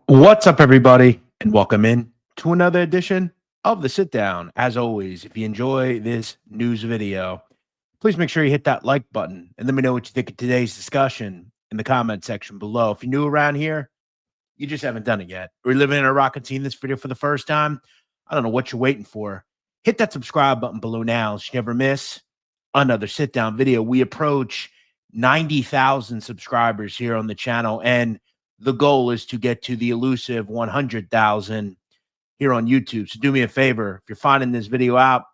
What's up, everybody, and welcome in to another edition of the Sit Down. As always, if you enjoy this news video, please make sure you hit that like button and let me know what you think of today's discussion in the comment section below. If you're new around here, you just haven't done it yet, or you're living in a rock and seeing this video for the first time, I don't know what you're waiting for. Hit that subscribe button below now so you never miss another Sit Down video. We approach 90,000 subscribers here on the channel, and the goal is to get to the elusive 100,000 here on YouTube. So do me a favor. If you're finding this video out,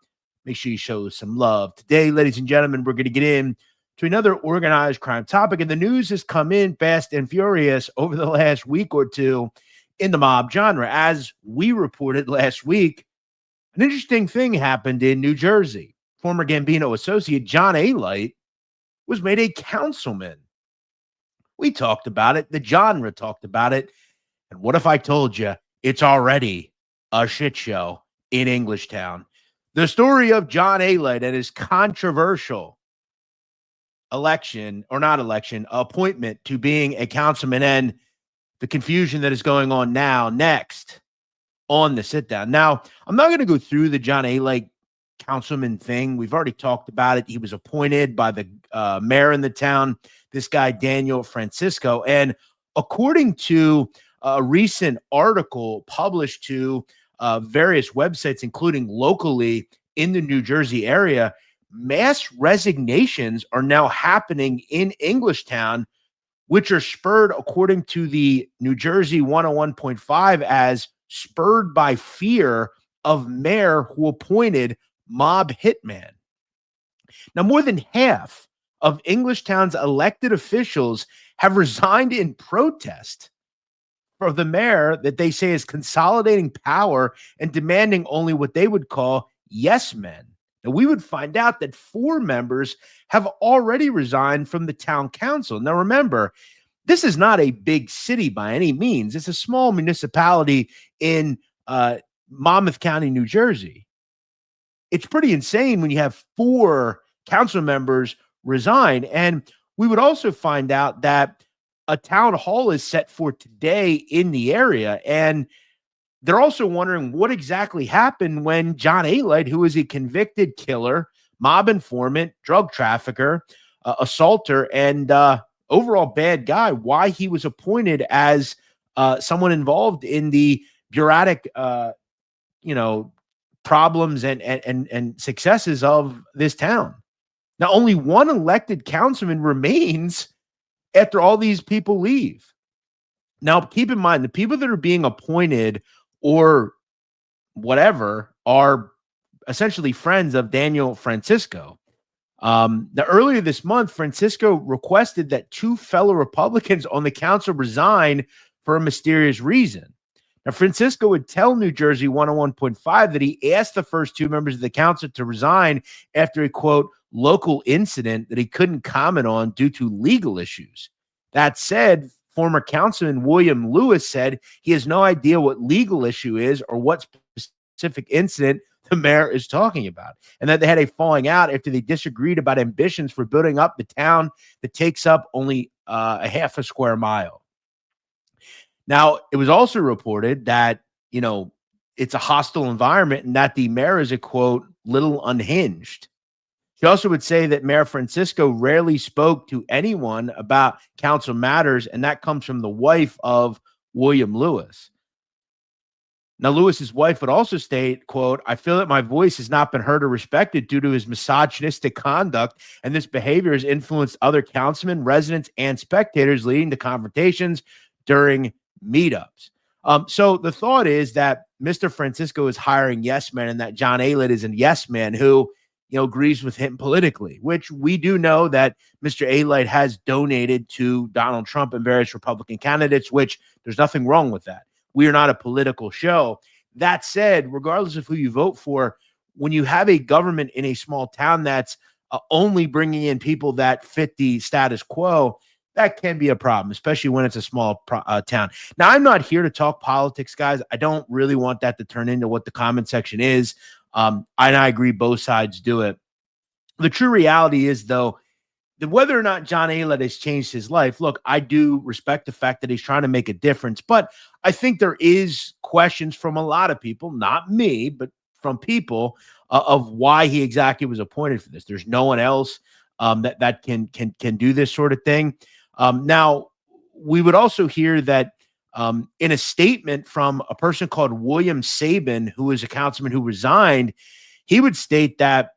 make sure you show some love. Today, ladies and gentlemen, we're going to get in to another organized crime topic. And the news has come in fast and furious over the last week or two in the mob genre. As we reported last week, an interesting thing happened in New Jersey. Former Gambino associate John Alite was made a councilman. We talked about it. The genre talked about it. And what if I told you it's already a shit show in Englishtown? The story of John Alite and his controversial appointment to being a councilman, and the confusion that is going on now next on the Sit Down. Now, I'm not going to go through the John Alite councilman thing. We've already talked about it. He was appointed by the mayor in the town, this guy Daniel Francisco, and according to a recent article published to various websites, including locally in the New Jersey area, mass resignations are now happening in Englishtown, which are spurred, according to the New Jersey 101.5, as spurred by fear of mayor who appointed mob hitman. Now, more than half of Englishtown's elected officials have resigned in protest for the mayor that they say is consolidating power and demanding only what they would call yes men. Now, we would find out that 4 members have already resigned from the town council. Now, remember, this is not a big city by any means. It's a small municipality in Monmouth County, New Jersey. It's pretty insane when you have 4 council members resign. And we would also find out that a town hall is set for today in the area. And they're also wondering what exactly happened when John Alite, who is a convicted killer, mob informant, drug trafficker, assaulter, and overall bad guy, why he was appointed as someone involved in the bureaucratic, problems and successes of this town. Now, only one elected councilman remains after all these people leave. Now, keep in mind, the people that are being appointed or whatever are essentially friends of Daniel Francisco. Now, earlier this month, Francisco requested that 2 fellow Republicans on the council resign for a mysterious reason. Now, Francisco would tell New Jersey 101.5 that he asked the first 2 members of the council to resign after a, quote, local incident that he couldn't comment on due to legal issues. That said, former councilman William Lewis said he has no idea what legal issue is or what specific incident the mayor is talking about, and that they had a falling out after they disagreed about ambitions for building up the town that takes up only a half a square mile. Now, it was also reported that, it's a hostile environment and that the mayor is a, quote, little unhinged. She also would say that Mayor Francisco rarely spoke to anyone about council matters, and that comes from the wife of William Lewis. Now, Lewis's wife would also state, quote, I feel that my voice has not been heard or respected due to his misogynistic conduct, and this behavior has influenced other councilmen, residents, and spectators, leading to confrontations during meetups. So the thought is that Mr. Francisco is hiring yes men, and that John Alite is a yes man who, agrees with him politically, which we do know that Mr. Alite has donated to Donald Trump and various Republican candidates, which there's nothing wrong with that. We are not a political show. That said, regardless of who you vote for, when you have a government in a small town that's only bringing in people that fit the status quo, that can be a problem, especially when it's a small town. Now, I'm not here to talk politics, guys. I don't really want that to turn into what the comment section is. And I agree both sides do it. The true reality is, though, whether or not John Alite has changed his life, look, I do respect the fact that he's trying to make a difference, but I think there is questions from a lot of people, not me, but from people of why he exactly was appointed for this. There's no one else that can do this sort of thing. Now, we would also hear that in a statement from a person called William Sabin, who is a councilman who resigned, he would state that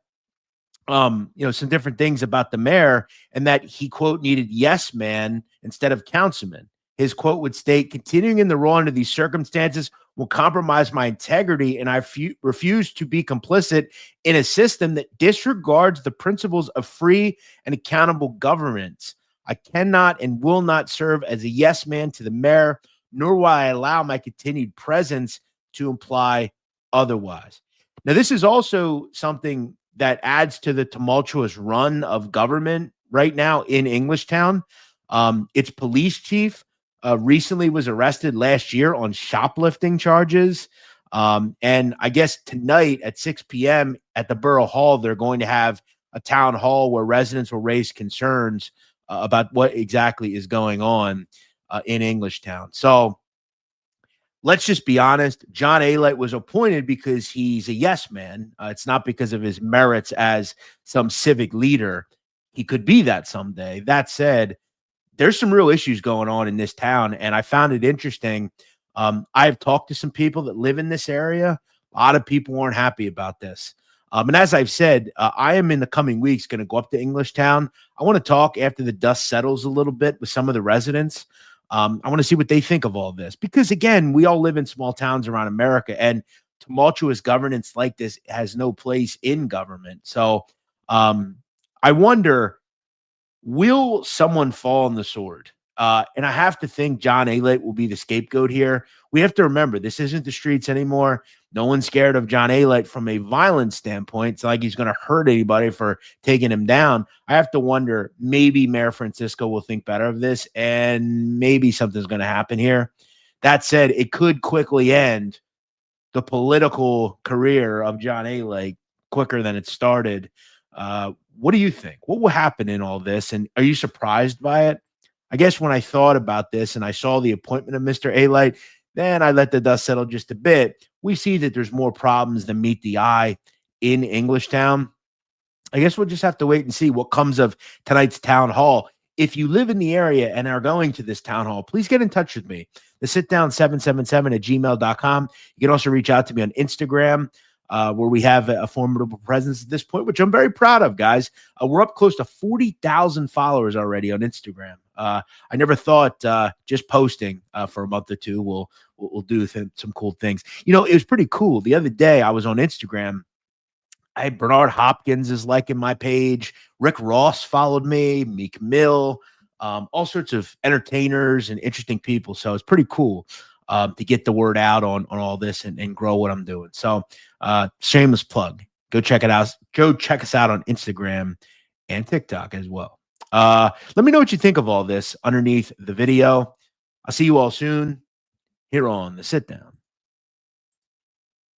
some different things about the mayor and that he, quote, needed yes man instead of councilman. His quote would state, continuing in the role under these circumstances will compromise my integrity, and I refuse to be complicit in a system that disregards the principles of free and accountable governance. I cannot and will not serve as a yes man to the mayor, nor will I allow my continued presence to imply otherwise. Now, this is also something that adds to the tumultuous run of government right now in Englishtown. Its police chief recently was arrested last year on shoplifting charges. And I guess tonight at 6 p.m. at the Borough Hall, they're going to have a town hall where residents will raise concerns about what exactly is going on in Englishtown. So let's just be honest. John Alite was appointed because he's a yes man. It's not because of his merits as some civic leader. He could be that someday. That said, there's some real issues going on in this town, and I found it interesting. I've talked to some people that live in this area. A lot of people aren't happy about this. And as I've said, I am in the coming weeks going to go up to Englishtown. I want to talk after the dust settles a little bit with some of the residents. I want to see what they think of all this, because again, we all live in small towns around America, and tumultuous governance like this has no place in government. So I wonder, will someone fall on the sword? And I have to think John Alite will be the scapegoat here. We have to remember, this isn't the streets anymore. No one's scared of John Alite from a violent standpoint. It's like he's going to hurt anybody for taking him down. I have to wonder, maybe Mayor Francisco will think better of this, and maybe something's going to happen here. That said, it could quickly end the political career of John Alite quicker than it started. What do you think? What will happen in all this? And are you surprised by it? I guess when I thought about this and I saw the appointment of Mr. Alite, then I let the dust settle just a bit. We see that there's more problems than meet the eye in Englishtown. I guess we'll just have to wait and see what comes of tonight's town hall. If you live in the area and are going to this town hall, please get in touch with me. The sitdown777@gmail.com. You can also reach out to me on Instagram, where we have a formidable presence at this point, which I'm very proud of, guys. We're up close to 40,000 followers already on Instagram. I never thought just posting for a month or two will do some cool things. You know, it was pretty cool. The other day I was on Instagram. Bernard Hopkins is liking my page. Rick Ross followed me. Meek Mill, all sorts of entertainers and interesting people. So it's pretty cool to get the word out on all this and grow what I'm doing. So shameless plug. Go check it out. Go check us out on Instagram and TikTok as well. Let me know what you think of all this underneath the video. I'll see you all soon here on the Sit Down.